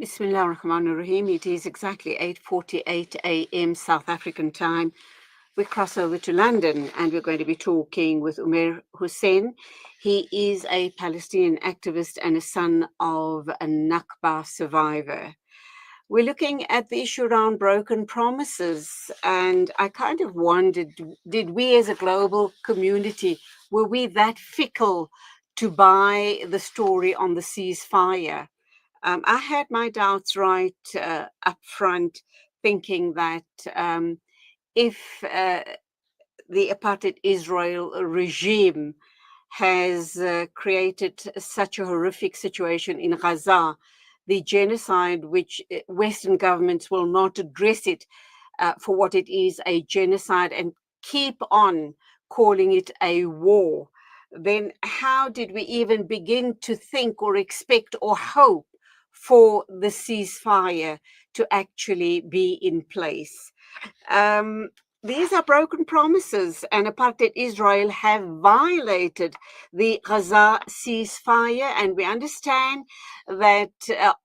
Bismillah ar-Rahman ar-Rahim. It is exactly 8:48 a.m. South African time. We cross over to London and we're going to be talking with Omer Hussein. He is a Palestinian activist and a son of a Nakba survivor. We're looking at the issue around broken promises, and I kind of wondered, did we as a global community, were we that fickle to buy the story on the ceasefire? I had my doubts right up front, thinking that if the apartheid Israel regime has created such a horrific situation in Gaza, the genocide, which Western governments will not address it for what it is, a genocide, and keep on calling it a war, then how did we even begin to think or expect or hope for the ceasefire to actually be in place? These are broken promises, and apartheid Israel have violated the Gaza ceasefire, and we understand that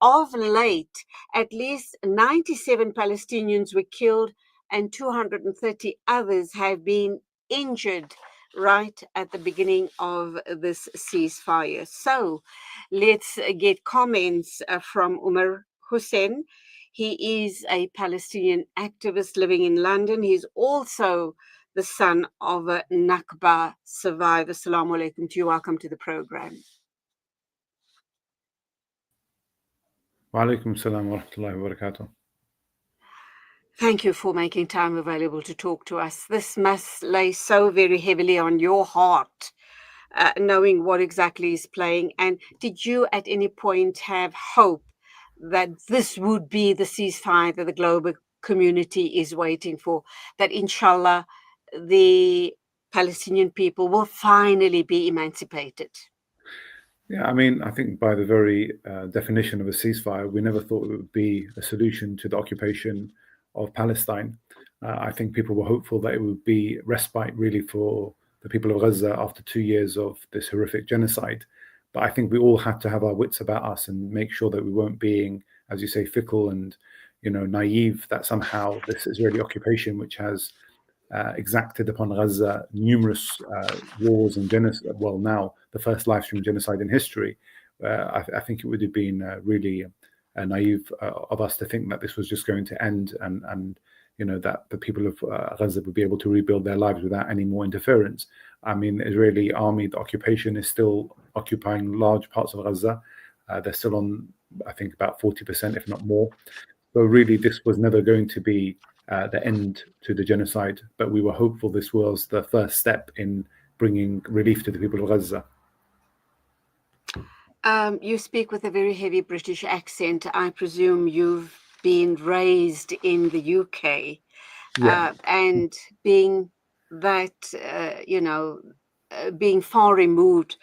of late, at least 97 Palestinians were killed and 230 others have been injured right at the beginning of this ceasefire. So let's get comments from Omer Hussein. He is a Palestinian activist living in London. He's also the son of a Nakba survivor. Assalamu alaikum to you. Welcome to the program. Wa alaikum assalam wa rahmatullahi wa barakatuh. Thank you for making time available to talk to us. This must lay so very heavily on your heart, knowing what exactly is playing. And did you at any point have hope that this would be the ceasefire that the global community is waiting for, that inshallah the Palestinian people will finally be emancipated? Yeah, I mean, I think by the very definition of a ceasefire, we never thought it would be a solution to the occupation of Palestine. I think people were hopeful that it would be respite really for the people of Gaza after 2 years of this horrific genocide. But I think we all had to have our wits about us and make sure that we weren't being, as you say, fickle and, naive, that somehow this Israeli occupation, which has exacted upon Gaza numerous wars and genocide. Well, now the first live stream genocide in history. I think it would have been really naive of us to think that this was just going to end and that the people of Gaza would be able to rebuild their lives without any more interference. I mean, the Israeli army, the occupation is still occupying large parts of Gaza. They're still on, I think, about 40%, if not more. So really, this was never going to be the end to the genocide, but we were hopeful this was the first step in bringing relief to the people of Gaza. You speak with a very heavy British accent. I presume you've been raised in the UK, and being that, being far removed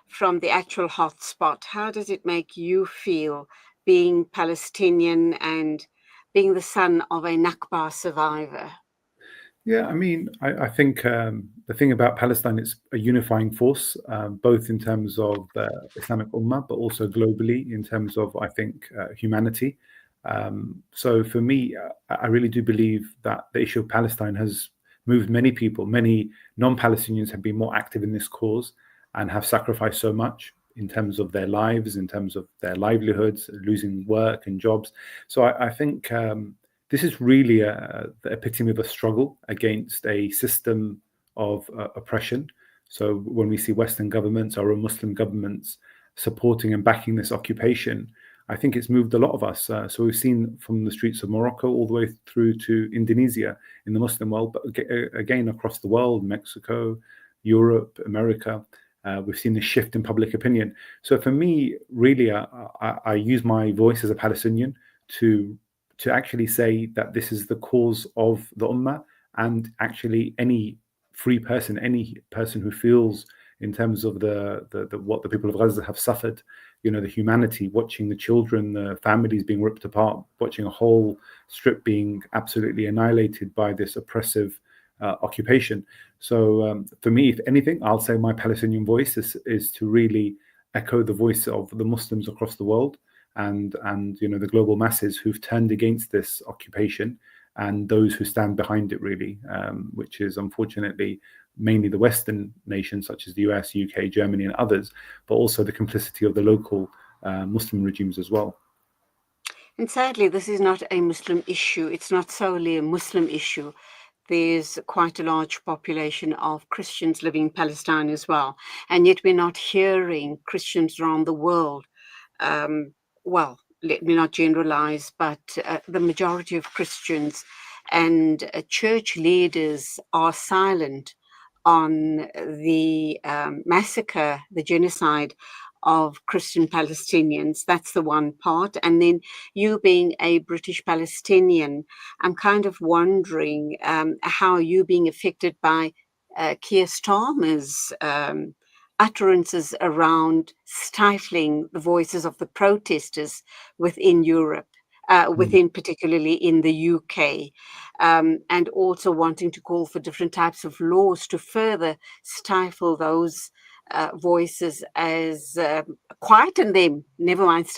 from the actual hotspot, how does it make you feel being Palestinian and being the son of a Nakba survivor? Yeah, I mean, I think the thing about Palestine, it's a unifying force, both in terms of the Islamic Ummah, but also globally in terms of, I think, humanity. So for me, I really do believe that the issue of Palestine has moved many people. Many non-Palestinians have been more active in this cause and have sacrificed so much in terms of their lives, in terms of their livelihoods, losing work and jobs. So I think this is really the epitome of a struggle against a system of oppression. So when we see Western governments or Muslim governments supporting and backing this occupation, I think it's moved a lot of us. So we've seen from the streets of Morocco all the way through to Indonesia in the Muslim world, but again across the world, Mexico, Europe, America, we've seen a shift in public opinion. So for me, really, I use my voice as a Palestinian to actually say that this is the cause of the Ummah, and actually any free person, any person who feels in terms of the what the people of Gaza have suffered, the humanity, watching the children, the families being ripped apart, watching a whole strip being absolutely annihilated by this oppressive occupation. So for me, if anything, I'll say my Palestinian voice is to really echo the voice of the Muslims across the world and the global masses who've turned against this occupation, and those who stand behind it, really, which is unfortunately mainly the Western nations such as the US, UK, Germany, and others, but also the complicity of the local Muslim regimes as well. And sadly, this is not a Muslim issue. It's not solely a Muslim issue. There's quite a large population of Christians living in Palestine as well. And yet we're not hearing Christians around the world. Well, let me not generalize, but the majority of Christians and church leaders are silent on the massacre, the genocide of Christian Palestinians. That's the one part. And then you being a British Palestinian, I'm kind of wondering how you being affected by Keir Starmer's utterances around stifling the voices of the protesters within Europe. Within particularly in the UK, and also wanting to call for different types of laws to further stifle those voices, as quieten them, never mind,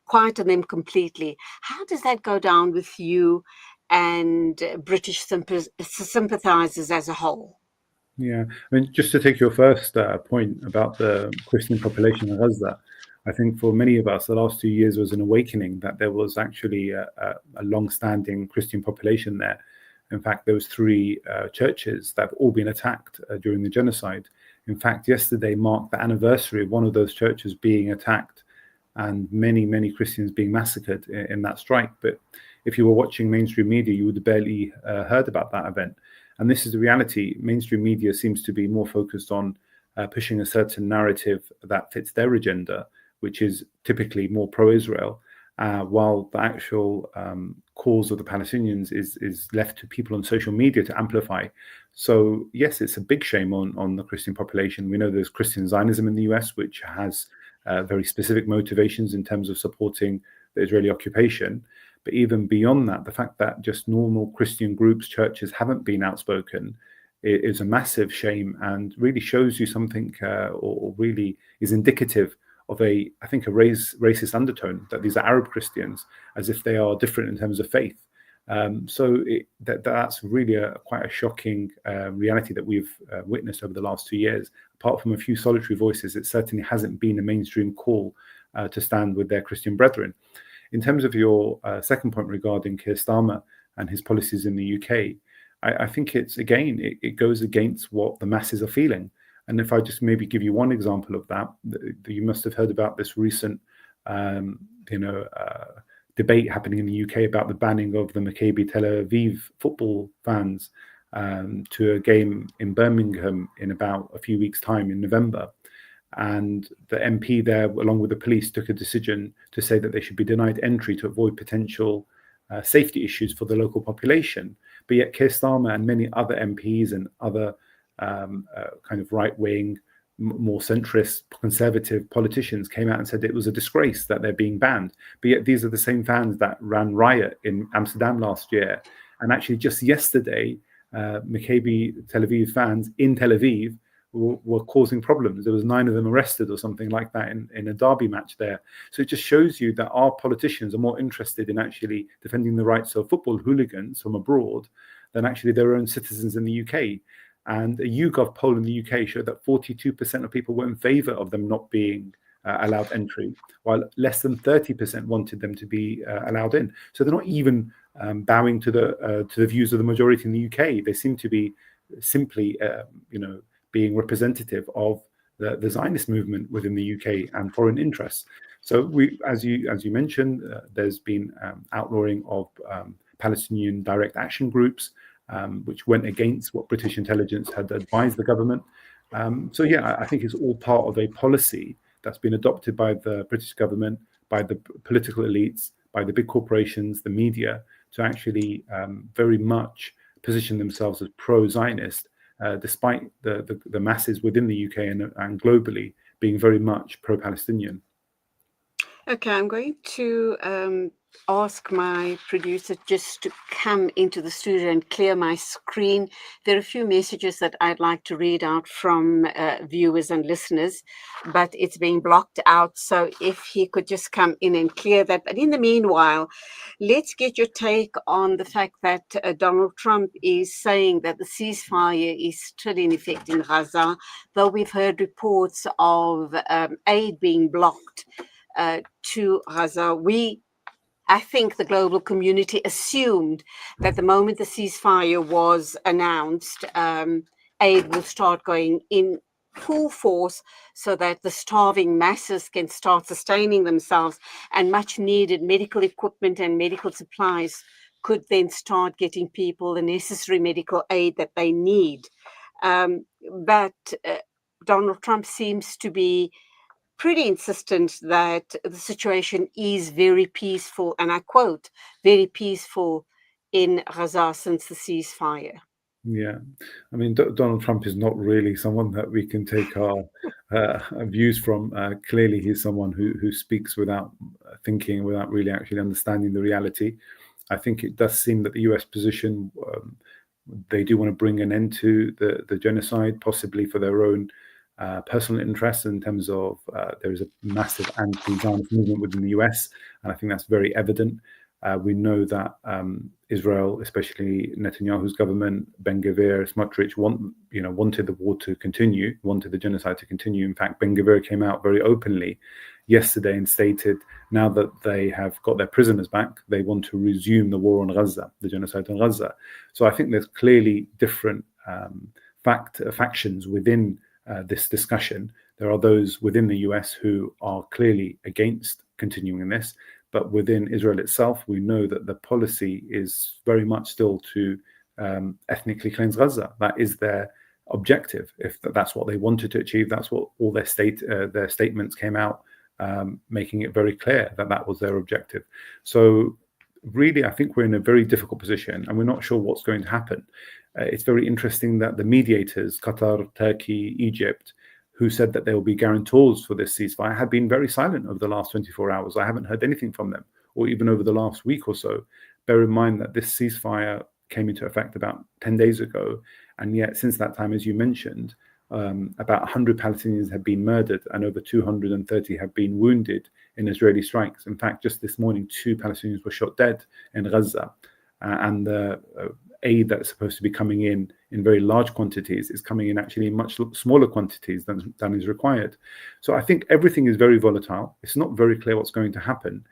quieten them completely. How does that go down with you and British sympathizers as a whole? Yeah, I mean, just to take your first point about the Christian population of Gaza, I think for many of us, the last 2 years was an awakening that there was actually a long-standing Christian population there. In fact, there was 3 churches that have all been attacked during the genocide. In fact, yesterday marked the anniversary of one of those churches being attacked, and many Christians being massacred in that strike. But if you were watching mainstream media, you would have barely heard about that event. And this is the reality. Mainstream media seems to be more focused on pushing a certain narrative that fits their agenda, which is typically more pro-Israel, while the actual cause of the Palestinians is left to people on social media to amplify. So yes, it's a big shame on the Christian population. We know there's Christian Zionism in the US, which has very specific motivations in terms of supporting the Israeli occupation. But even beyond that, the fact that just normal Christian groups, churches haven't been outspoken is a massive shame, and really shows you something, or really is indicative of I think, a racist undertone, that these are Arab Christians, as if they are different in terms of faith. So that's really quite a shocking reality that we've witnessed over the last 2 years. Apart from a few solitary voices, it certainly hasn't been a mainstream call to stand with their Christian brethren. In terms of your second point regarding Keir Starmer and his policies in the UK, I think it goes against what the masses are feeling. And if I just maybe give you one example of that, you must have heard about this recent, debate happening in the UK about the banning of the Maccabi Tel Aviv football fans to a game in Birmingham in about a few weeks' time in November. And the MP there, along with the police, took a decision to say that they should be denied entry to avoid potential safety issues for the local population. But yet Keir Starmer and many other MPs and other kind of right-wing, more centrist, conservative politicians came out and said it was a disgrace that they're being banned. But yet these are the same fans that ran riot in Amsterdam last year. And actually just yesterday, Maccabi Tel Aviv fans in Tel Aviv were causing problems. There was 9 of them arrested or something like that in a derby match there. So it just shows you that our politicians are more interested in actually defending the rights of football hooligans from abroad than actually their own citizens in the UK. And a YouGov poll in the UK showed that 42% of people were in favour of them not being allowed entry, while less than 30% wanted them to be allowed in. So they're not even bowing to the views of the majority in the UK. They seem to be simply, being representative of the Zionist movement within the UK and foreign interests. So we, as you mentioned, there's been outlawing of Palestinian direct action groups, which went against what British intelligence had advised the government. So yeah, I think it's all part of a policy that's been adopted by the British government, by the political elites, by the big corporations, the media, to actually very much position themselves as pro-Zionist, despite the masses within the UK and globally being very much pro-Palestinian. Okay, I'm going to ask my producer just to come into the studio and clear my screen. There are a few messages that I'd like to read out from viewers and listeners, but it's being blocked out. So if he could just come in and clear that. But in the meanwhile, let's get your take on the fact that Donald Trump is saying that the ceasefire is still in effect in Gaza, though we've heard reports of aid being blocked to Gaza. I think the global community assumed that the moment the ceasefire was announced, aid will start going in full force so that the starving masses can start sustaining themselves, and much needed medical equipment and medical supplies could then start getting people the necessary medical aid that they need. But Donald Trump seems to be pretty insistent that the situation is very peaceful, and I quote, very peaceful in Gaza since the ceasefire. Yeah, I mean, Donald Trump is not really someone that we can take our views from. Clearly, he's someone who speaks without thinking, without really actually understanding the reality. I think it does seem that the US position, they do want to bring an end to the genocide, possibly for their own personal interests, in terms of there is a massive anti-Zionist movement within the US, and I think that's very evident. We know that Israel, especially Netanyahu's government, Ben Gvir, Smotrich, wanted the war to continue, wanted the genocide to continue. In fact, Ben Gvir came out very openly yesterday and stated now that they have got their prisoners back, they want to resume the war on Gaza, the genocide on Gaza. So I think there's clearly different factions within this discussion. There are those within the US who are clearly against continuing this. But within Israel itself, we know that the policy is very much still to ethnically cleanse Gaza. That is their objective. If that's what they wanted to achieve, that's what all their statements came out making it very clear that that was their objective. So really, I think we're in a very difficult position, and we're not sure what's going to happen. It's very interesting that the mediators, Qatar, Turkey, Egypt, who said that they will be guarantors for this ceasefire, have been very silent over the last 24 hours. I haven't heard anything from them, or even over the last week or so. Bear in mind that this ceasefire came into effect about 10 days ago, and yet since that time, as you mentioned, about 100 Palestinians have been murdered and over 230 have been wounded in Israeli strikes. In fact, just this morning, 2 Palestinians were shot dead in Gaza, and the aid that's supposed to be coming in very large quantities is coming in actually in much smaller quantities than is required. So I think everything is very volatile. It's not very clear what's going to happen.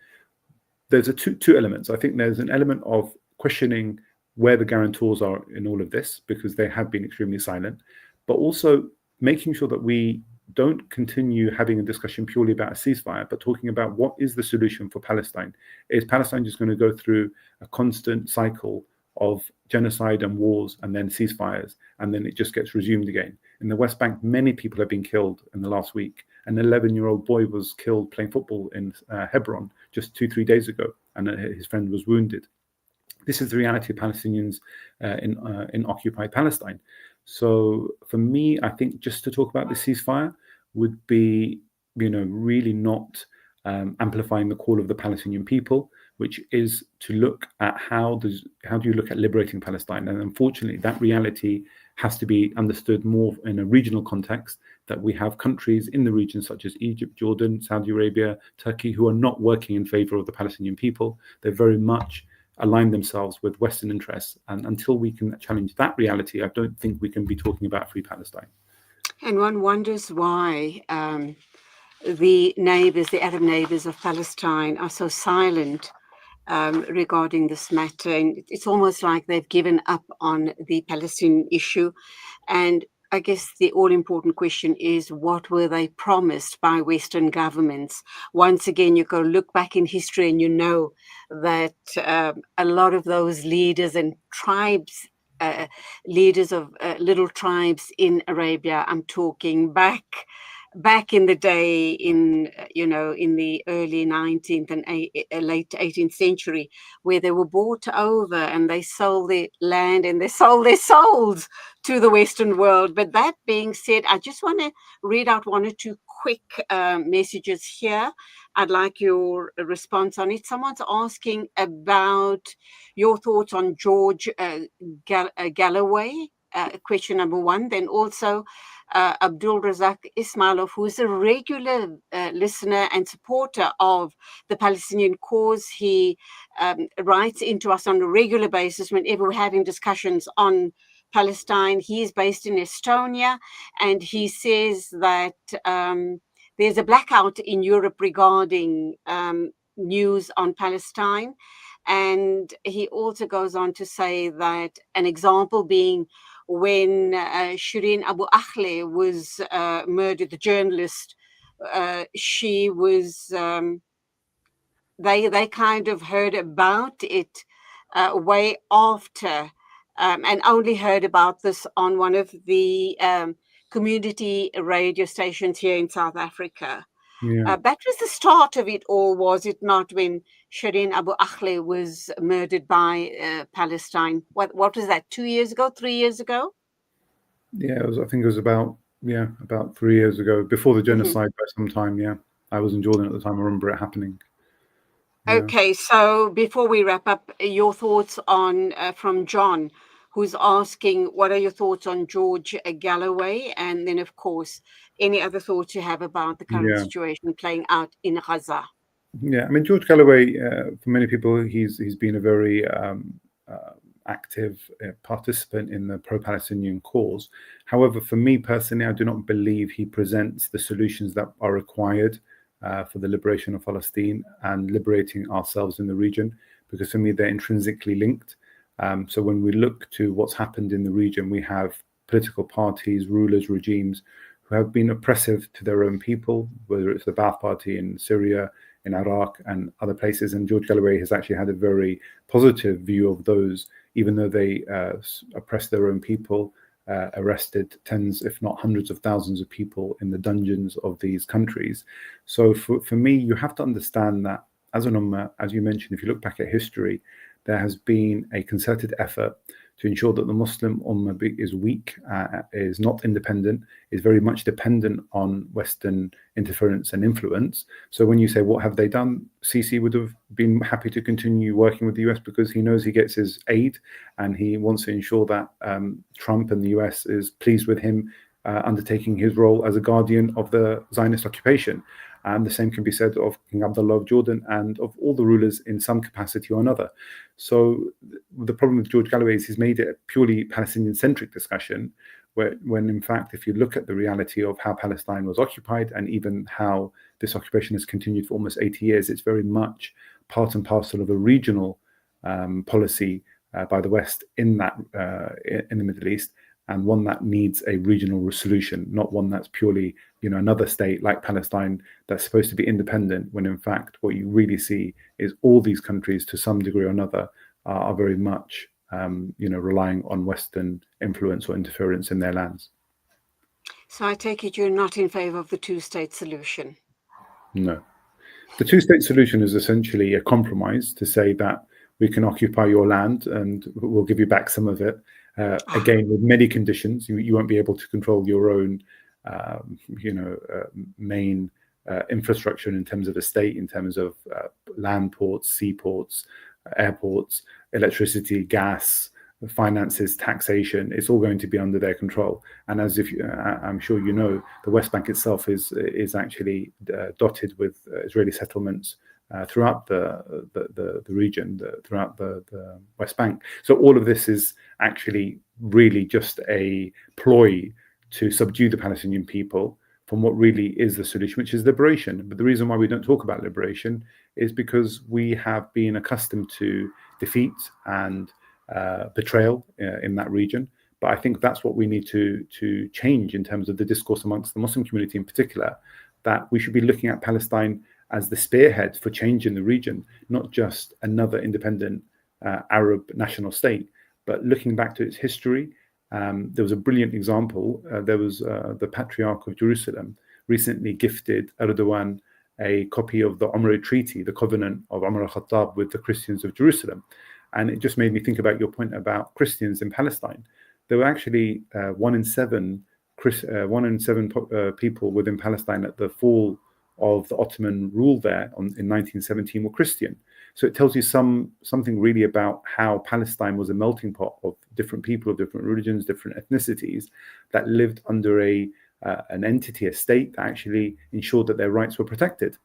There's two elements. I think there's an element of questioning where the guarantors are in all of this, because they have been extremely silent, but also making sure that we don't continue having a discussion purely about a ceasefire, but talking about what is the solution for Palestine. Is Palestine just going to go through a constant cycle of genocide and wars and then ceasefires, and then it just gets resumed again? In the West Bank, many people have been killed in the last week. An 11-year-old boy was killed playing football in Hebron just 2-3 days ago, and his friend was wounded. This is the reality of Palestinians in occupied Palestine. So for me, I think just to talk about the ceasefire would be, really not amplifying the call of the Palestinian people, which is to look at how do you look at liberating Palestine. And unfortunately, that reality has to be understood more in a regional context, that we have countries in the region such as Egypt, Jordan, Saudi Arabia, Turkey, who are not working in favor of the Palestinian people. They're very much align themselves with Western interests. And until we can challenge that reality, I don't think we can be talking about free Palestine. And one wonders why the Arab neighbors of Palestine are so silent regarding this matter. And it's almost like they've given up on the Palestinian issue. And I guess the all-important question is, what were they promised by Western governments? Once again, you go look back in history and you know that a lot of those leaders and tribes, leaders of little tribes in Arabia, I'm talking back back in the day, in in the early 19th and late 18th century, where they were bought over and they sold their land and they sold their souls to the Western world. But that being said, I just want to read out one or two quick messages here. I'd like your response on it. Someone's asking about your thoughts on George Galloway, question number one. Then also Abdul Razak Ismailov, who is a regular listener and supporter of the Palestinian cause. He writes into us on a regular basis whenever we're having discussions on Palestine. He is based in Estonia, and he says that there's a blackout in Europe regarding news on Palestine. And he also goes on to say that an example being when Shireen Abu Akleh was murdered, the journalist, she was, they kind of heard about it way after, and only heard about this on one of the community radio stations here in South Africa. Yeah. That was the start of it all, was it not, when Shireen Abu Akleh was murdered by Palestine? What was that, 2 years ago, 3 years ago? Yeah, I think it was about 3 years ago, before the genocide by some time. Yeah, I was in Jordan at the time. I remember it happening. Yeah. Okay, so before we wrap up, your thoughts on from John, who's asking, what are your thoughts on George Galloway? And then, of course, any other thoughts you have about the current situation playing out in Gaza? Yeah, I mean, George Galloway, for many people, he's been a very active participant in the pro-Palestinian cause. However, for me personally, I do not believe he presents the solutions that are required for the liberation of Palestine and liberating ourselves in the region, because for me, they're intrinsically linked. So when we look to what's happened in the region, we have political parties, rulers, regimes who have been oppressive to their own people, whether it's the Ba'ath Party in Syria, in Iraq and other places. And George Galloway has actually had a very positive view of those, even though they oppressed their own people, arrested tens, if not hundreds of thousands of people in the dungeons of these countries. So for me, you have to understand that as an ummah, as you mentioned, if you look back at history, there has been a concerted effort to ensure that the Muslim Ummah is weak, is not independent, is very much dependent on Western interference and influence. So when you say, what have they done? Sisi would have been happy to continue working with the US because he knows he gets his aid, and he wants to ensure that Trump and the US is pleased with him undertaking his role as a guardian of the Zionist occupation. And the same can be said of King Abdullah of Jordan and of all the rulers in some capacity or another. So the problem with George Galloway is he's made it a purely Palestinian-centric discussion, when in fact, if you look at the reality of how Palestine was occupied and even how this occupation has continued for almost 80 years, it's very much part and parcel of a regional policy by the West in the Middle East, and one that needs a regional solution, not one that's purely, another state like Palestine that's supposed to be independent, when in fact what you really see is all these countries to some degree or another are very much, relying on Western influence or interference in their lands. So I take it you're not in favor of the two-state solution? No. The two-state solution is essentially a compromise to say that we can occupy your land and we'll give you back some of it. Again, with many conditions, you won't be able to control your own, main infrastructure in terms of the state, in terms of land ports, seaports, airports, electricity, gas, finances, taxation. It's all going to be under their control. And as I'm sure you know, the West Bank itself is actually dotted with Israeli settlements throughout the region, throughout the West Bank. So all of this is actually really just a ploy to subdue the Palestinian people from what really is the solution, which is liberation. But the reason why we don't talk about liberation is because we have been accustomed to defeat and betrayal in that region. But I think that's what we need to change in terms of the discourse amongst the Muslim community in particular, that we should be looking at Palestine as the spearhead for change in the region, not just another independent Arab national state, but looking back to its history. There was a brilliant example. There was the Patriarch of Jerusalem, recently gifted Erdogan a copy of the Umar Treaty, the covenant of Umar al-Khattab with the Christians of Jerusalem. And it just made me think about your point about Christians in Palestine. There were actually 1 in 7 people within Palestine at the fall of the Ottoman rule there in 1917 were Christian. So it tells you something really about how Palestine was a melting pot of different people of different religions, different ethnicities that lived under an entity, a state that actually ensured that their rights were protected.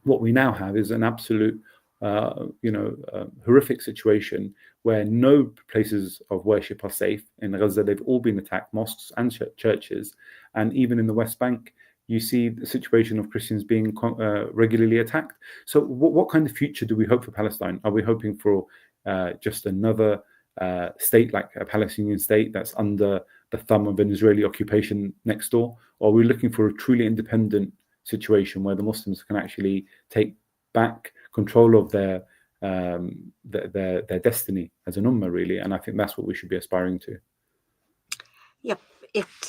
What we now have is an absolute, horrific situation where no places of worship are safe. In Gaza, they've all been attacked, mosques and churches, and even in the West Bank, you see the situation of Christians being regularly attacked. So what kind of future do we hope for Palestine? Are we hoping for just another state like a Palestinian state that's under the thumb of an Israeli occupation next door? Or are we looking for a truly independent situation where the Muslims can actually take back control of their destiny as an ummah, really? And I think that's what we should be aspiring to. Yep.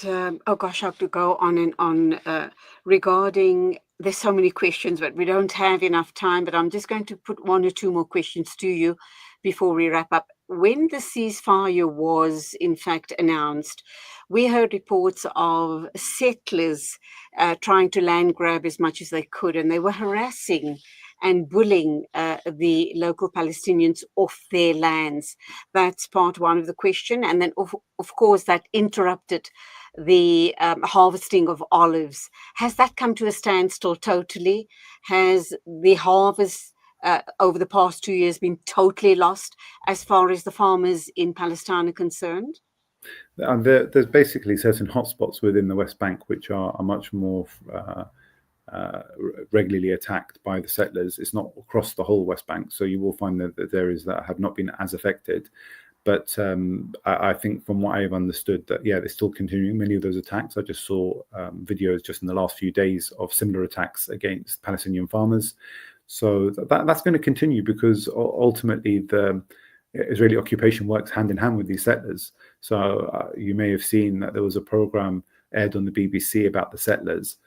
Oh gosh, I have to go on and on regarding, there's so many questions, but we don't have enough time, but I'm just going to put 1 or 2 more questions to you before we wrap up. When the ceasefire was in fact announced, we heard reports of settlers trying to land grab as much as they could, and they were harassing and bullying the local Palestinians off their lands. That's part 1 of the question. And then, of course, that interrupted the harvesting of olives. Has that come to a standstill totally? Has the harvest over the past 2 years been totally lost as far as the farmers in Palestine are concerned? There's basically certain hotspots within the West Bank which are much more regularly attacked by the settlers. It's not across the whole West Bank, so you will find that there areas that have not been as affected. But I think from what I've understood that, they're still continuing many of those attacks. I just saw videos just in the last few days of similar attacks against Palestinian farmers. So that's going to continue because ultimately the Israeli occupation works hand in hand with these settlers. So you may have seen that there was a program aired on the BBC about the settlers,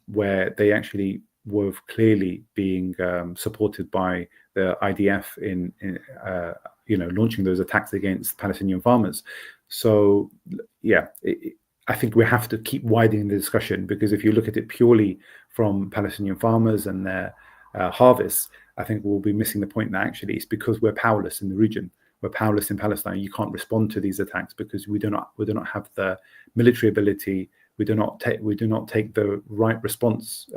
where they actually were clearly being supported by the IDF in launching those attacks against Palestinian farmers. So I think we have to keep widening the discussion, because if you look at it purely from Palestinian farmers and their harvests, I think we'll be missing the point that actually it's because we're powerless in the region. We're powerless in Palestine. You can't respond to these attacks because we do not have the military ability. We do not take the right responses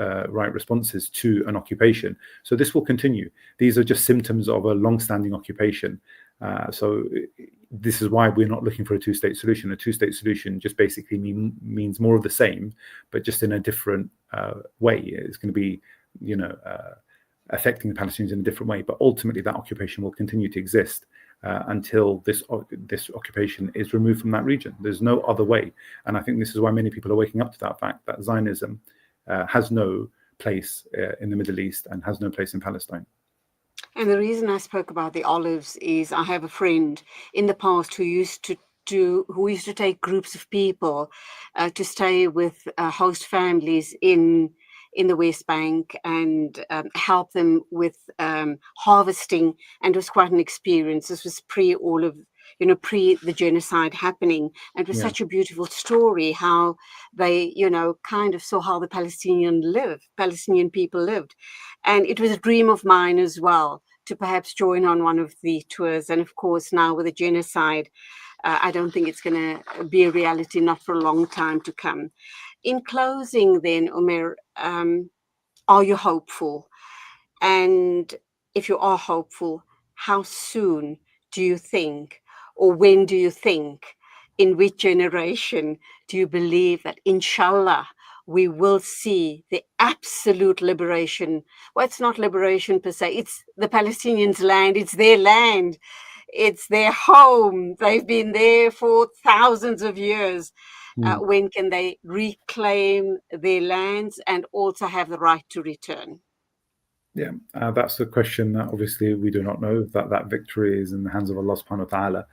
to an occupation. So this will continue. These are just symptoms of a long-standing occupation. So this is why we're not looking for a two-state solution. A two-state solution just basically means more of the same, but just in a different way. It's going to be, affecting the Palestinians in a different way. But ultimately, that occupation will continue to exist until this occupation is removed from that region. There's no other way. And I think this is why many people are waking up to that fact that Zionism has no place in the Middle East and has no place in Palestine. And the reason I spoke about the olives is I have a friend in the past who used to take groups of people to stay with host families in the West Bank and help them with harvesting. And it was quite an experience. This was pre the genocide happening. And it was such a beautiful story how they, kind of saw how the Palestinian people lived. And it was a dream of mine as well to perhaps join on one of the tours. And of course, now with the genocide, I don't think it's going to be a reality, not for a long time to come. In closing then, Omer, are you hopeful? And if you are hopeful, how soon do you think, or when do you think, in which generation do you believe that, inshallah, we will see the absolute liberation? Well, it's not liberation per se. It's the Palestinians' land. It's their land. It's their home. They've been there for thousands of years. When can they reclaim their lands and also have the right to return? Yeah, that's a question that obviously we do not know. That victory is in the hands of Allah subhanahu wa ta'ala.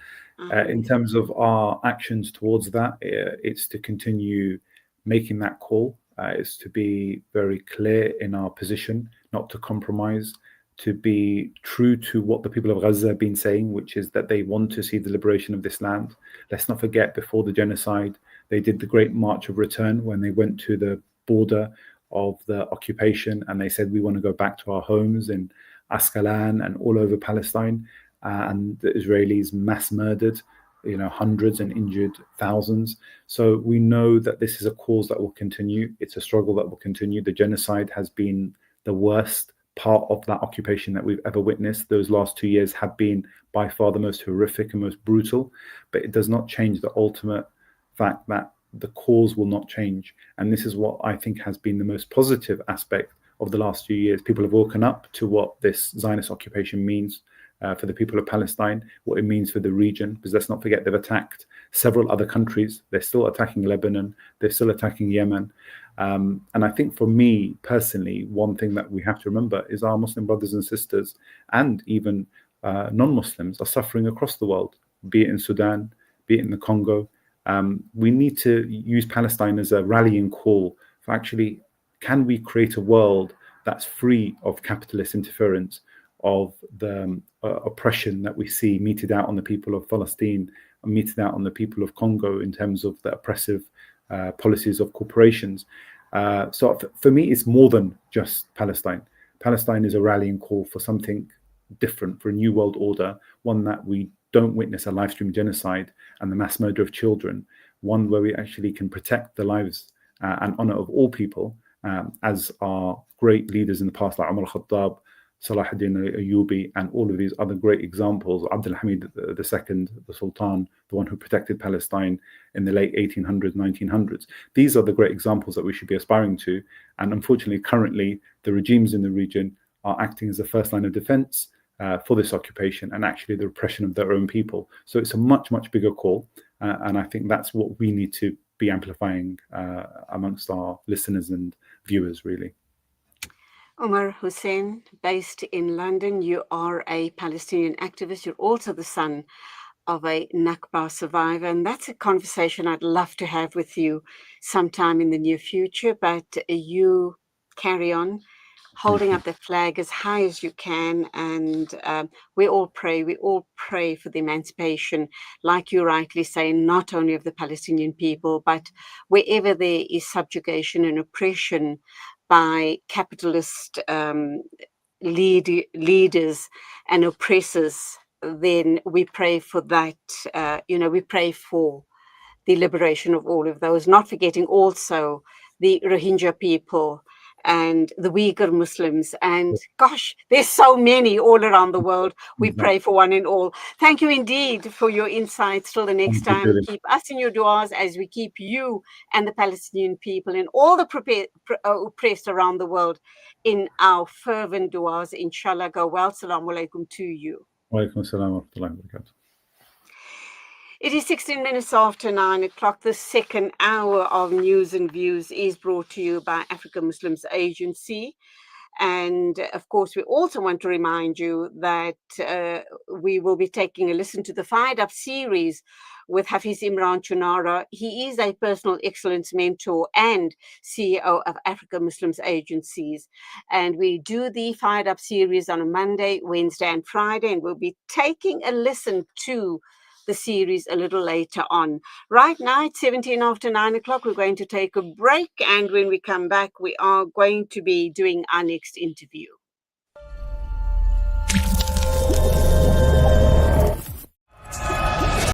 In terms of our actions towards that, it's to continue making that call is to be very clear in our position, not to compromise, to be true to what the people of Gaza have been saying, which is that they want to see the liberation of this land. Let's not forget, before the genocide, they did the Great March of Return when they went to the border of the occupation and they said, we want to go back to our homes in Ascalon and all over Palestine. And the Israelis mass murdered, hundreds and injured thousands. So we know that this is a cause that will continue. It's a struggle that will continue. The genocide has been the worst part of that occupation that we've ever witnessed. Those last 2 years have been by far the most horrific and most brutal, but it does not change the ultimate fact that the cause will not change. And this is what I think has been the most positive aspect of the last few years. People have woken up to what this Zionist occupation means for the people of Palestine, what it means for the region, because let's not forget they've attacked several other countries. They're still attacking Lebanon. They're still attacking Yemen. And I think for me personally, one thing that we have to remember is our Muslim brothers and sisters and even non-Muslims are suffering across the world, be it in Sudan, be it in the Congo. We need to use Palestine as a rallying call for actually, can we create a world that's free of capitalist interference, of the oppression that we see meted out on the people of Palestine and meted out on the people of Congo in terms of the oppressive policies of corporations. So for me, it's more than just Palestine. Palestine is a rallying call for something different, for a new world order, one that we don't witness a live stream genocide and the mass murder of children, one where we actually can protect the lives and honor of all people, as our great leaders in the past, like Omer Hussein, Salahuddin Ayyubi, and all of these other great examples, Abdul Hamid II, the Sultan, the one who protected Palestine in the late 1800s, 1900s. These are the great examples that we should be aspiring to. And unfortunately, currently, the regimes in the region are acting as the first line of defense for this occupation and actually the repression of their own people. So it's a much, much bigger call. And I think that's what we need to be amplifying amongst our listeners and viewers, really. Omer Hussein, based in London, you are a Palestinian activist. You're also the son of a Nakba survivor, and that's a conversation I'd love to have with you sometime in the near future, but you carry on holding up the flag as high as you can, and we all pray for the emancipation, like you rightly say, not only of the Palestinian people, but wherever there is subjugation and oppression by capitalist leaders and oppressors, then we pray for that. We pray for the liberation of all of those, not forgetting also the Rohingya people and the Uyghur Muslims. And gosh, there's so many all around the world. We pray for one and all. Thank you indeed for your insights. Till the next time, keep us in your du'as as we keep you and the Palestinian people and all the oppressed around the world in our fervent du'as. Inshallah, go well. Assalamu alaikum to you. Wa alaikum assalam wa rahmatullahi wa barakatuh. It is 16 minutes after 9 o'clock. The second hour of News and Views is brought to you by African Muslims Agency. And of course, we also want to remind you that we will be taking a listen to the Fired Up series with Hafiz Imran Chunara. He is a personal excellence mentor and CEO of African Muslims Agencies. And we do the Fired Up series on a Monday, Wednesday, and Friday. And we'll be taking a listen to the series a little later on. Right now, it's 17 after 9 o'clock. We're going to take a break. And when we come back, we are going to be doing our next interview.